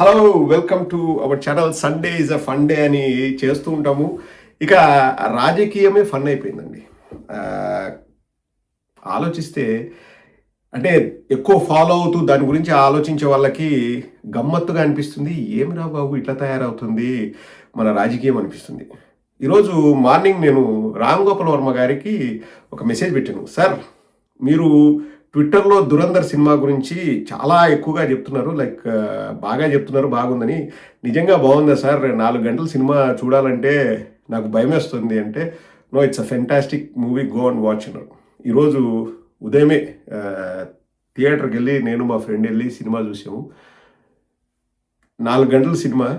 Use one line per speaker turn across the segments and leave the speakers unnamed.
Hello, welcome to our channel. Sunday is a fun day అని చేస్తూ ఉంటాము. ఇక రాజకీయమే ఫన్ అయిపోయిందండి. ఆలోచిస్తే అంటే ఎక్కువ ఫాలో అవుతూ దాని గురించి ఆలోచించే వాళ్ళకి గమ్మత్తుగా అనిపిస్తుంది. ఏమిరా బాబు ఇట్లా తయారవుతుంది మన రాజకీయం అనిపిస్తుంది. ఈరోజు మార్నింగ్ నేను రామ్ గోపాల్ వర్మ గారికి ఒక మెసేజ్ పెట్టాను. సార్, మీరు ట్విట్టర్లో 'దురంధర్' సినిమా గురించి చాలా ఎక్కువగా చెప్తున్నారు. బాగా చెప్తున్నారు, బాగుందని. నిజంగా బాగుందా సార్? 4 గంటల సినిమా చూడాలంటే నాకు భయమేస్తుంది అంటే, no, it's a fantastic movie, go and watch అన్నారు. ఈరోజు ఉదయమే థియేటర్కి వెళ్ళి నేను మా ఫ్రెండ్ వెళ్ళి సినిమా చూసాము. 4 గంటల సినిమా.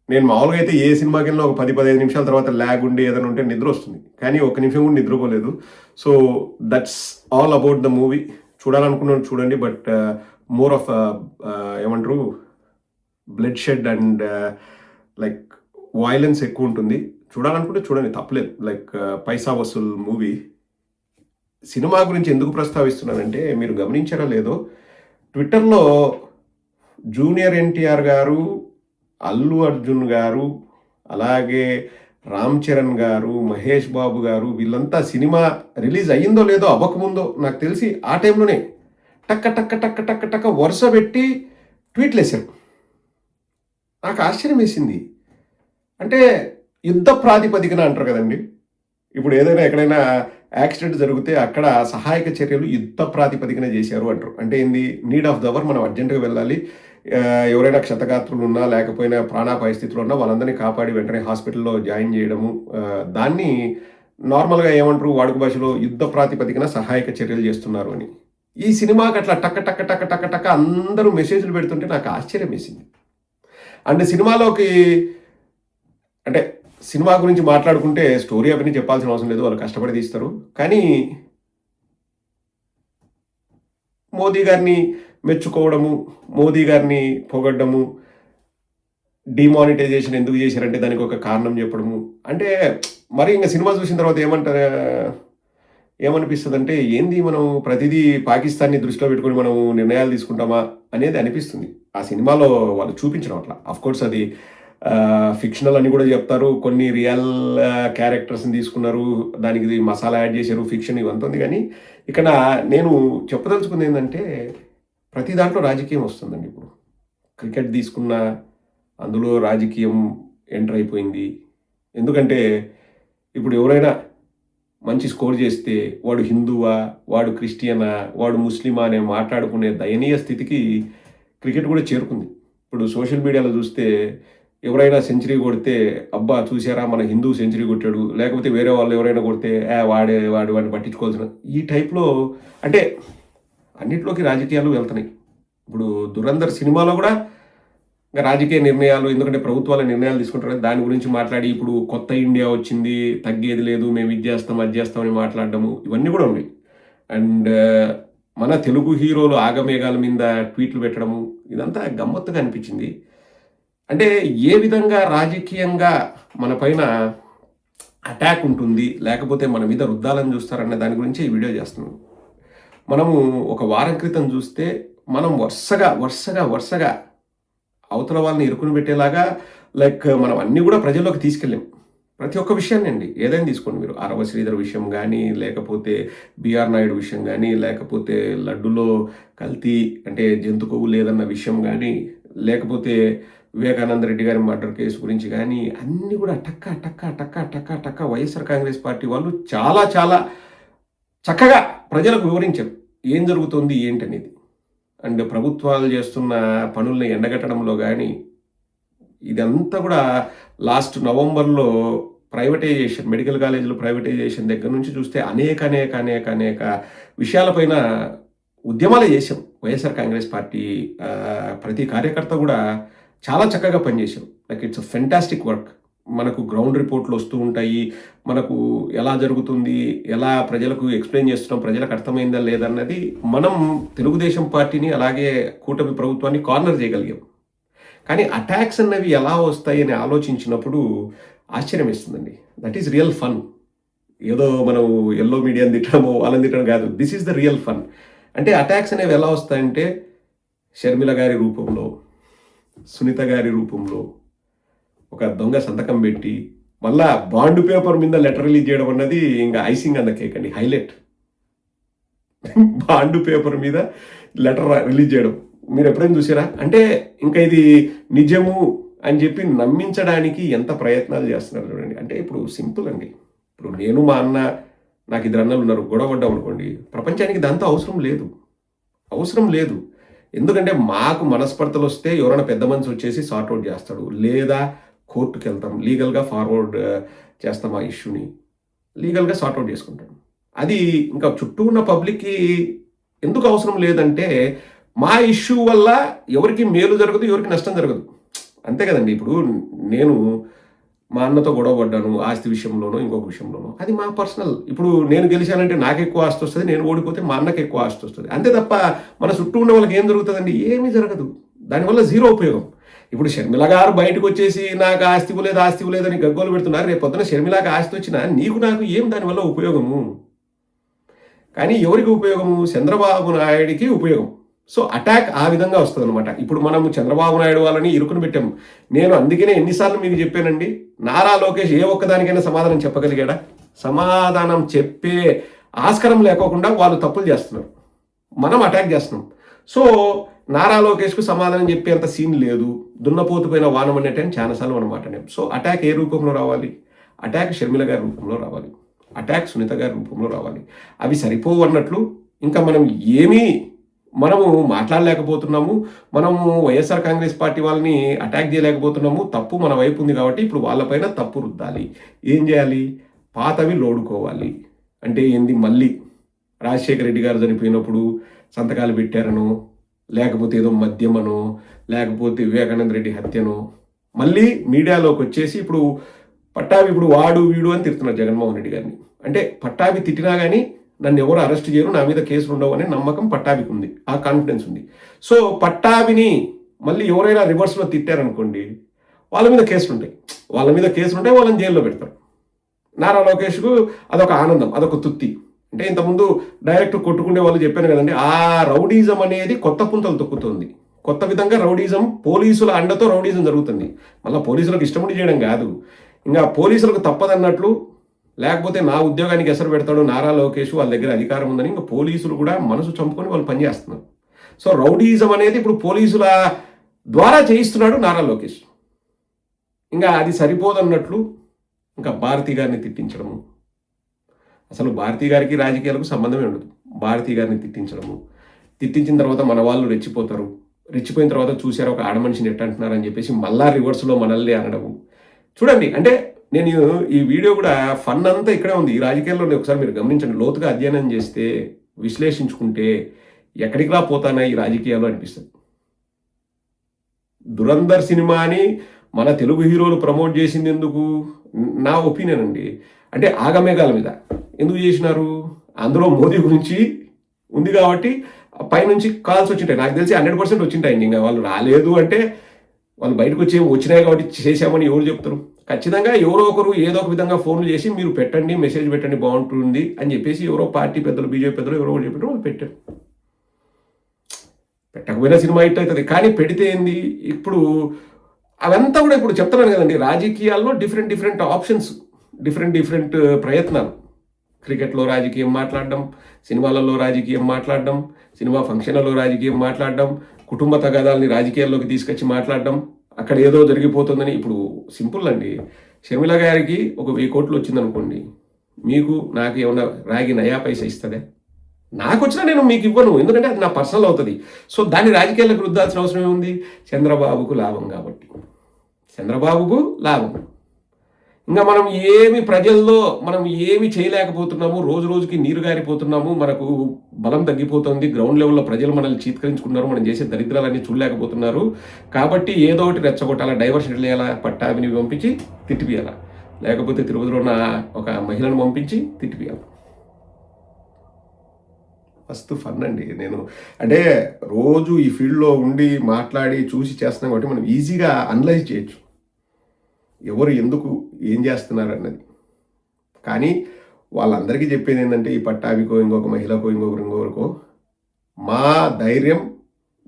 నేను మామూలుగా అయితే ఏ సినిమాకి వెళ్ళినా ఒక 10-15 నిమిషాల తర్వాత ల్యాగ్ ఉండి ఏదైనా ఉంటే నిద్ర వస్తుంది. కానీ ఒక్క నిమిషం కూడా నిద్రపోలేదు. So that's all about the movie. చూడాలనుకున్నాను చూడండి. బట్ మోర్ ఆఫ్ ఏమంటారు, bloodshed and like violence ఎక్కువ ఉంటుంది. చూడాలనుకుంటే చూడండి, తప్పలేదు. పైసా వసూల్ మూవీ. సినిమా గురించి ఎందుకు ప్రస్తావిస్తున్నానంటే, మీరు గమనించారా లేదో, ట్విట్టర్లో జూనియర్ ఎన్టీఆర్ గారు, అల్లు అర్జున్ గారు, అలాగే రామ్ చరణ్ గారు, మహేష్ బాబు గారు, వీళ్ళంతా సినిమా రిలీజ్ అయ్యిందో లేదో అవ్వకముందో నాకు తెలిసి ఆ టైంలోనే టక్క టక్క టక్క టక్క టక్క వరుస పెట్టి ట్వీట్లు వేశారు. నాకు ఆశ్చర్యం వేసింది. అంటే యుద్ధ ప్రాతిపదికన అంటారు కదండి. ఇప్పుడు ఏదైనా ఎక్కడైనా యాక్సిడెంట్ జరిగితే అక్కడ సహాయక చర్యలు యుద్ధ ప్రాతిపదికన చేశారు అంటారు. అంటే ఏంది, నీడ్ ఆఫ్ ద అవర్, మనం అర్జెంటుగా వెళ్ళాలి. ఎవరైనా క్షతగాత్రులు ఉన్నా లేకపోయినా ప్రాణాపాయ స్థితిలో ఉన్నా వాళ్ళందరినీ కాపాడి వెంటనే హాస్పిటల్లో జాయిన్ చేయడము. దాన్ని నార్మల్గా ఏమంటారు వాడుక భాషలో, యుద్ధ ప్రాతిపదికన సహాయక చర్యలు చేస్తున్నారు అని. ఈ సినిమాకి అట్లా టక్క టక్క టక్క టక్క టక్క అందరూ మెసేజ్లు పెడుతుంటే నాకు ఆశ్చర్యం వేసింది. అండ్ సినిమాలోకి అంటే సినిమా గురించి మాట్లాడుకుంటే స్టోరీ అవన్నీ చెప్పాల్సిన అవసరం లేదు, వాళ్ళు కష్టపడి తీస్తారు. కానీ మోదీ గారిని మెచ్చుకోవడము, మోదీ గారిని పొగడ్డము, డిమానిటైజేషన్ ఎందుకు చేశారంటే దానికి ఒక కారణం చెప్పడము. అంటే మరి ఇంకా సినిమా చూసిన తర్వాత ఏమనిపిస్తుంది అంటే, ఏంది మనం ప్రతిదీ పాకిస్తాన్ని దృష్టిలో పెట్టుకొని మనం నిర్ణయాలు తీసుకుంటామా అనేది అనిపిస్తుంది. ఆ సినిమాలో వాళ్ళు చూపించడం అట్లా. అఫ్కోర్స్ అది ఫిక్షనల్ అని కూడా చెప్తారు. కొన్ని రియల్ క్యారెక్టర్స్ని తీసుకున్నారు, దానికి మసాలా యాడ్ చేశారు, ఫిక్షన్ ఇవంతా ఉంది. కానీ ఇక్కడ నేను చెప్పదలుచుకుంది ఏంటంటే, ప్రతి దాంట్లో రాజకీయం వస్తుందండి. ఇప్పుడు క్రికెట్ తీసుకున్న అందులో రాజకీయం ఎంటర్ అయిపోయింది. ఎందుకంటే ఇప్పుడు ఎవరైనా మంచి స్కోర్ చేస్తే వాడు హిందువా, వాడు క్రిస్టియనా, వాడు ముస్లిమా అనే మాట్లాడుకునే దయనీయ స్థితికి క్రికెట్ కూడా చేరుకుంది. ఇప్పుడు సోషల్ మీడియాలో చూస్తే ఎవరైనా సెంచరీ కొడితే, అబ్బా చూసారా మన హిందూ సెంచరీ కొట్టాడు, లేకపోతే వేరే వాళ్ళు ఎవరైనా కొడితే వాడు వాడిని పట్టించుకోవాల్సిన ఈ టైప్లో, అంటే అన్నిట్లోకి రాజకీయాలు వెళ్తున్నాయి. ఇప్పుడు 'దురంధర్' సినిమాలో కూడా ఇంకా రాజకీయ నిర్ణయాలు, ఎందుకంటే ప్రభుత్వాల నిర్ణయాలు తీసుకుంటారు, దాని గురించి మాట్లాడి ఇప్పుడు కొత్త ఇండియా వచ్చింది, తగ్గేది లేదు, మేము ఇది చేస్తాం అది చేస్తామని మాట్లాడడము, ఇవన్నీ కూడా ఉన్నాయి. అండ్ మన తెలుగు హీరోలు ఆగమేఘాల మీద ట్వీట్లు పెట్టడము, ఇదంతా గమ్మత్తుగా అనిపించింది. అంటే ఏ విధంగా రాజకీయంగా మన పైన అటాక్ ఉంటుంది, లేకపోతే మన మీద రుద్దాలని చూస్తారన్న దాని గురించి ఈ వీడియో చేస్తున్నాం. మనము ఒక వారం క్రితం చూస్తే మనం వరుసగా అవతల వాళ్ళని ఇరుకుని పెట్టేలాగా మనం అన్నీ కూడా ప్రజల్లోకి తీసుకెళ్ళాం. ప్రతి ఒక్క విషయాన్ని అండి, ఏదైనా తీసుకోండి మీరు. అరవ శ్రీధర్ విషయం కానీ, లేకపోతే బిఆర్ నాయుడు విషయం కానీ, లేకపోతే లడ్డులో కల్తీ అంటే జంతు కొవ్వు లేదన్న విషయం కానీ, లేకపోతే వివేకానంద రెడ్డి గారి మర్డర్ కేసు గురించి కానీ, అన్నీ కూడా టక్క టక్క టక్క టక్క టక్క వైఎస్ఆర్ కాంగ్రెస్ పార్టీ వాళ్ళు చాలా చాలా చక్కగా ప్రజలకు వివరించారు ఏం జరుగుతుంది ఏంటనేది. అండ్ ప్రభుత్వాలు చేస్తున్న పనుల్ని ఎండగట్టడంలో కానీ, ఇదంతా కూడా లాస్ట్ నవంబర్లో ప్రైవేటైజేషన్, మెడికల్ కాలేజీలు ప్రైవేటైజేషన్ దగ్గర నుంచి చూస్తే అనేక విషయాలపైన ఉద్యమాలే చేశాం. వైఎస్ఆర్ కాంగ్రెస్ పార్టీ ప్రతి కార్యకర్త కూడా చాలా చక్కగా పనిచేశాం. It's a fantastic work. మనకు గ్రౌండ్ రిపోర్ట్లు వస్తూ ఉంటాయి, మనకు ఎలా జరుగుతుంది, ఎలా ప్రజలకు ఎక్స్ప్లెయిన్ చేస్తున్నాం, ప్రజలకు అర్థమైందా లేదన్నది మనం తెలుగుదేశం పార్టీని అలాగే కూటమి ప్రభుత్వాన్ని కార్నర్ చేయగలిగాం. కానీ అటాక్స్ అన్నవి ఎలా వస్తాయి అని ఆలోచించినప్పుడు ఆశ్చర్యం ఇస్తుందండి. That is real fun. ఏదో మనం ఎల్లో మీడియాని తిట్టడమో వాళ్ళని తిట్టడం కాదు, this is the real fun. అంటే అటాక్స్ అనేవి ఎలా వస్తాయంటే, షర్మిల గారి రూపంలో, సునీత గారి రూపంలో ఒక దొంగ సంతకం పెట్టి మళ్ళా బాండ్ పేపర్ మీద లెటర్ రిలీజ్ చేయడం అన్నది ఇంకా ఐసింగ్ అన్న కేక్ అండి, హైలైట్. బాండ్ పేపర్ మీద లెటర్ రిలీజ్ చేయడం మీరు ఎప్పుడైనా చూసారా? అంటే ఇంకా ఇది నిజము అని చెప్పి నమ్మించడానికి ఎంత ప్రయత్నాలు చేస్తున్నారు చూడండి. అంటే ఇప్పుడు సింపుల్ అండి, ఇప్పుడు నేను మా అన్న, నాకు 2 అన్నలు ఉన్నారు, గొడవ పడ్డాం అనుకోండి, ప్రపంచానికి దాంతో అవసరం లేదు. ఎందుకంటే మాకు మనస్పర్ధలు వస్తే ఎవరైనా పెద్ద మనిషి వచ్చేసి సార్ట్అవుట్ చేస్తాడు, లేదా కోర్టుకు వెళ్తాం, లీగల్గా ఫార్వర్డ్ చేస్తాం, ఆ ఇష్యూని లీగల్గా సార్ట్అవుట్ చేసుకుంటాం. అది ఇంకా చుట్టూ ఉన్న పబ్లిక్కి ఎందుకు అవసరం లేదంటే మా ఇష్యూ వల్ల ఎవరికి మేలు జరగదు, ఎవరికి నష్టం జరగదు, అంతే కదండి. ఇప్పుడు నేను మా అన్నతో గొడవ పడ్డాను ఆస్తి విషయంలోనో ఇంకొక విషయంలోనో, అది మా పర్సనల్. ఇప్పుడు నేను గెలిచానంటే నాకు ఎక్కువ ఆస్తి వస్తుంది, నేను ఓడిపోతే మా అన్నకి ఎక్కువ ఆస్తి వస్తుంది, అంతే తప్ప మన చుట్టూ ఉన్న వాళ్ళకి ఏం జరుగుతుందండి? ఏమీ జరగదు. దానివల్ల జీరో ఉపయోగం. ఇప్పుడు షర్మిల గారు బయటకు వచ్చేసి నాకు ఆస్తి ఇవ్వలేదు అని గగ్గోలు పెడుతున్నారు. రేపు పొద్దున షర్మిలాకి ఆస్తి వచ్చినా నీకు నాకు ఏం దానివల్ల ఉపయోగము? కానీ ఎవరికి ఉపయోగము? చంద్రబాబు నాయుడికి ఉపయోగం. సో అటాక్ ఆ విధంగా వస్తుంది అనమాట. ఇప్పుడు మనం చంద్రబాబు నాయుడు వాళ్ళని ఇరుకుని పెట్టాము. నేను అందుకనే ఎన్నిసార్లు మీకు చెప్పానండి, నారా లోకేష్ ఏ ఒక్కదానికైనా సమాధానం చెప్పగలిగాడా? సమాధానం చెప్పే ఆస్కారం లేకోకుండా వాళ్ళు తప్పులు చేస్తున్నారు, మనం అటాక్ చేస్తున్నాం. సో నారా లోకేష్కు సమాధానం చెప్పేంత సీన్ లేదు. దున్నపోతు పైన వానం అనేటని చాలాసార్లు మనం మాట్లాడాం. సో అటాక్ ఏ రూపంలో రావాలి? అటాక్ షర్మిల గారి రూపంలో రావాలి, అటాక్ సునీత గారి రూపంలో రావాలి. అవి సరిపోవు అన్నట్లు ఇంకా మనము మాట్లాడలేకపోతున్నాము, మనము వైఎస్ఆర్ కాంగ్రెస్ పార్టీ వాళ్ళని అటాక్ చేయలేకపోతున్నాము. తప్పు మన వైపు ఉంది కాబట్టి ఇప్పుడు వాళ్ళపైన తప్పు రుద్దాలి. ఏం చేయాలి? పాతవి లోడుకోవాలి. అంటే ఏంది? మళ్ళీ రాజశేఖర రెడ్డి గారు చనిపోయినప్పుడు సంతకాలు పెట్టారనో, లేకపోతే ఏదో మద్యమనో, లేకపోతే వివేకానంద రెడ్డి హత్యనో మళ్ళీ మీడియాలోకి వచ్చేసి ఇప్పుడు పట్టాభి ఇప్పుడు వాడు వీడు అని తిడుతున్నారు జగన్మోహన్ రెడ్డి గారిని. అంటే పట్టాభి తిట్టినా కానీ నన్ను ఎవరు అరెస్ట్ చేయరు, నా మీద కేసులు ఉండవు అనే నమ్మకం పట్టాభికి ఉంది, ఆ కాన్ఫిడెన్స్ ఉంది. సో పట్టాభిని మళ్ళీ ఎవరైనా రివర్స్లో తిట్టారనుకోండి, వాళ్ళ మీద కేసులు ఉంటాయి, వాళ్ళని జైల్లో పెడతారు. నారా లోకేష్కు అదొక ఆనందం, అదొక తుత్తి. అంటే ఇంతకుముందు డైరెక్ట్ కొట్టుకునే వాళ్ళు చెప్పాను కదండి, ఆ రౌడీజం అనేది కొత్త పుంతలు తొక్కుతుంది. కొత్త విధంగా రౌడీజం, పోలీసుల అండతో రౌడీజం జరుగుతుంది. మళ్ళీ పోలీసులకు ఇష్టముడి చేయడం కాదు, ఇంకా పోలీసులకు తప్పదన్నట్లు, లేకపోతే నా ఉద్యోగానికి ఎసరు పెడతాడు నారా లోకేష్, వాళ్ళ దగ్గర అధికారం ఉందని ఇంకా పోలీసులు కూడా మనసు చంపుకొని వాళ్ళు పనిచేస్తున్నారు. సో రౌడీజం అనేది ఇప్పుడు పోలీసుల ద్వారా చేయిస్తున్నాడు నారా లోకేష్. ఇంకా అది సరిపోదన్నట్లు ఇంకా భారతి గారిని తిట్టించడము, అసలు భారతి గారికి రాజకీయాలకు సంబంధమే ఉండదు. భారతి గారిని తిట్టించిన తర్వాత మన వాళ్ళు రెచ్చిపోతారు. రెచ్చిపోయిన తర్వాత చూశారు ఒక ఆడమనిషిని ఎట్టంటున్నారని చెప్పేసి మళ్ళా రివర్స్లో మనల్ని అనడము. చూడండి, అంటే నేను ఈ వీడియో కూడా ఫన్ అంతా ఇక్కడే ఉంది. ఈ రాజకీయాల్లో ఒకసారి మీరు గమనించండి, లోతుగా అధ్యయనం చేస్తే, విశ్లేషించుకుంటే ఎక్కడికి పోతానా ఈ రాజకీయాలు అనిపిస్తుంది. దురంధర్ సినిమాని మన తెలుగు హీరోలు ప్రమోట్ చేసింది ఎందుకు? నా ఒపీనియన్ అండి, అంటే ఆగమేఘాల మీద ఎందుకు చేసినారు? అందులో మోదీ గురించి ఉంది కాబట్టి పైనుంచి కాల్స్ వచ్చింటాయి. నాకు తెలిసి 100% వచ్చింటాయి. ఇంకా వాళ్ళు రాలేదు అంటే వాళ్ళు బయటకు వచ్చినాయి కాబట్టి చేశామని ఎవరు చెప్తారు? ఖచ్చితంగా ఎవరో ఒకరు ఏదో ఒక విధంగా ఫోన్లు చేసి మీరు పెట్టండి, మెసేజ్ పెట్టండి బాగుంటుంది అని చెప్పేసి ఎవరో పార్టీ పెద్దలు, బీజేపీ పెద్దలు ఎవరో చెప్పారు, వాళ్ళు పెట్టారు. పెట్టకపోయినా సినిమా హిట్ అవుతుంది. కానీ పెడితే ఏంది? ఇప్పుడు అవంతా కూడా ఇప్పుడు చెప్తున్నాను కదండి, రాజకీయాల్లో డిఫరెంట్ ఆప్షన్స్, డిఫరెంట్ ప్రయత్నాలు. క్రికెట్లో రాజకీయం మాట్లాడడం, సినిమాలలో రాజకీయం మాట్లాడడం, సినిమా ఫంక్షన్లలో రాజకీయం మాట్లాడడం, కుటుంబ తగాదాలని రాజకీయాల్లోకి తీసుకొచ్చి మాట్లాడడం, అక్కడ ఏదో జరిగిపోతుందని. ఇప్పుడు సింపుల్ అండి, షర్మిల గారికి ఒక 1000 కోట్లు వచ్చిందనుకోండి, మీకు నాకు ఏమన్నా రాగి నయా పైసా ఇస్తుందే? నాకు వచ్చినా నేను మీకు ఇవ్వను, ఎందుకంటే అది నా పర్సనల్ అవుతుంది. సో దాన్ని రాజకీయాలకు రుద్దాల్సిన అవసరం ఏముంది? చంద్రబాబుకు లాభం కాబట్టి, చంద్రబాబుకు లాభం. ఇంకా మనం ప్రజల్లో మనం ఏమి చేయలేకపోతున్నాము, రోజుకి నీరు గారిపోతున్నాము, మనకు బలం తగ్గిపోతుంది, గ్రౌండ్ లెవెల్లో ప్రజలు మనల్ని చీత్కరించుకున్నారు, మనం చేసే దరిద్రాలన్నీ చూడలేకపోతున్నారు. కాబట్టి ఏదో ఒకటి రెచ్చగొట్టాలా, డైవర్షన్ వేయాలా, పట్టాభిని పంపించి తిట్టిపియాలా, లేకపోతే తిరుపతిలో ఉన్న ఒక మహిళను పంపించి తిట్టిపియాలి. ఫస్ట్ ఫన్ అండి. నేను అంటే రోజు ఈ ఫీల్డ్లో ఉండి మాట్లాడి చూసి చేస్తున్నాం కాబట్టి మనం ఈజీగా అనలైజ్ చేయొచ్చు ఎవరు ఎందుకు ఏం చేస్తున్నారు అన్నది. కానీ వాళ్ళందరికీ చెప్పేది ఏంటంటే, ఈ పట్టాభికో ఇంకొక మహిళకో ఇంకొకరికో మా ధైర్యం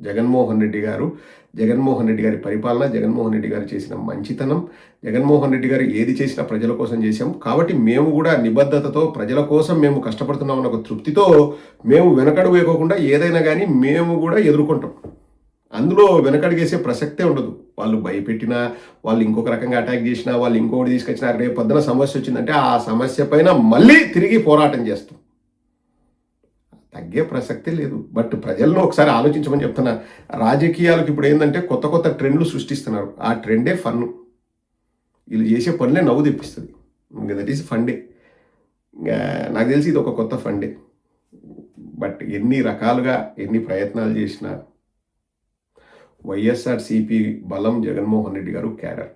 జగన్మోహన్ రెడ్డి గారు, జగన్మోహన్ రెడ్డి గారి పరిపాలన, జగన్మోహన్ రెడ్డి గారు చేసిన మంచితనం, జగన్మోహన్ రెడ్డి గారు ఏది చేసినా ప్రజల కోసం చేశాం. కాబట్టి మేము కూడా నిబద్ధతతో ప్రజల కోసం మేము కష్టపడుతున్నామన్న ఒక తృప్తితో మేము వెనకడుగు వేయకోకుండా ఏదైనా కానీ మేము కూడా ఎదుర్కొంటాం. అందులో వెనకడుగేసే ప్రసక్తే ఉండదు. వాళ్ళు భయపెట్టినా, వాళ్ళు ఇంకొక రకంగా అటాక్ చేసినా, వాళ్ళు ఇంకొకటి తీసుకొచ్చినా, రేపు పొద్దున సమస్య వచ్చిందంటే ఆ సమస్య పైన మళ్ళీ తిరిగి పోరాటం చేస్తాం. తగ్గే ప్రసక్తే లేదు. బట్ ప్రజలను ఒకసారి ఆలోచించమని చెప్తున్నా. రాజకీయాలకు ఇప్పుడు ఏంటంటే కొత్త కొత్త ట్రెండ్లు సృష్టిస్తున్నారు. ఆ ట్రెండే ఫన్. వీళ్ళు చేసే పనులే నవ్వు తెప్పిస్తుంది. ఇంకా దట్ ఈస్ ఫండే. ఇంకా నాకు తెలిసి ఇది ఒక కొత్త ఫండే. బట్ ఎన్ని రకాలుగా ఎన్ని ప్రయత్నాలు చేసినా వైఎస్ఆర్సీపీ బలం జగన్మోహన్ రెడ్డి గారు క్యాడర్.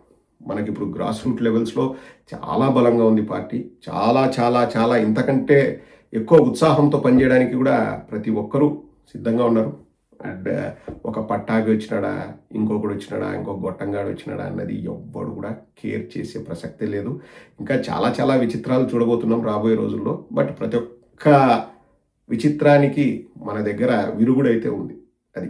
మనకి ఇప్పుడు గ్రాస్ రూట్ లెవెల్స్లో చాలా బలంగా ఉంది పార్టీ. చాలా చాలా చాలా ఇంతకంటే ఎక్కువ ఉత్సాహంతో పనిచేయడానికి కూడా ప్రతి ఒక్కరూ సిద్ధంగా ఉన్నారు. అండ్ ఒక పట్టాగి వచ్చినాడా, ఇంకొకడు వచ్చినాడా, ఇంకొక గొట్టంగాడు వచ్చినాడా అన్నది ఎవ్వడు కూడా కేర్ చేసే ప్రసక్తే లేదు. ఇంకా చాలా చాలా విచిత్రాలు చూడబోతున్నాం రాబోయే రోజుల్లో. బట్ ప్రతి ఒక్క విచిత్రానికి మన దగ్గర విరుగుడైతే ఉంది. అది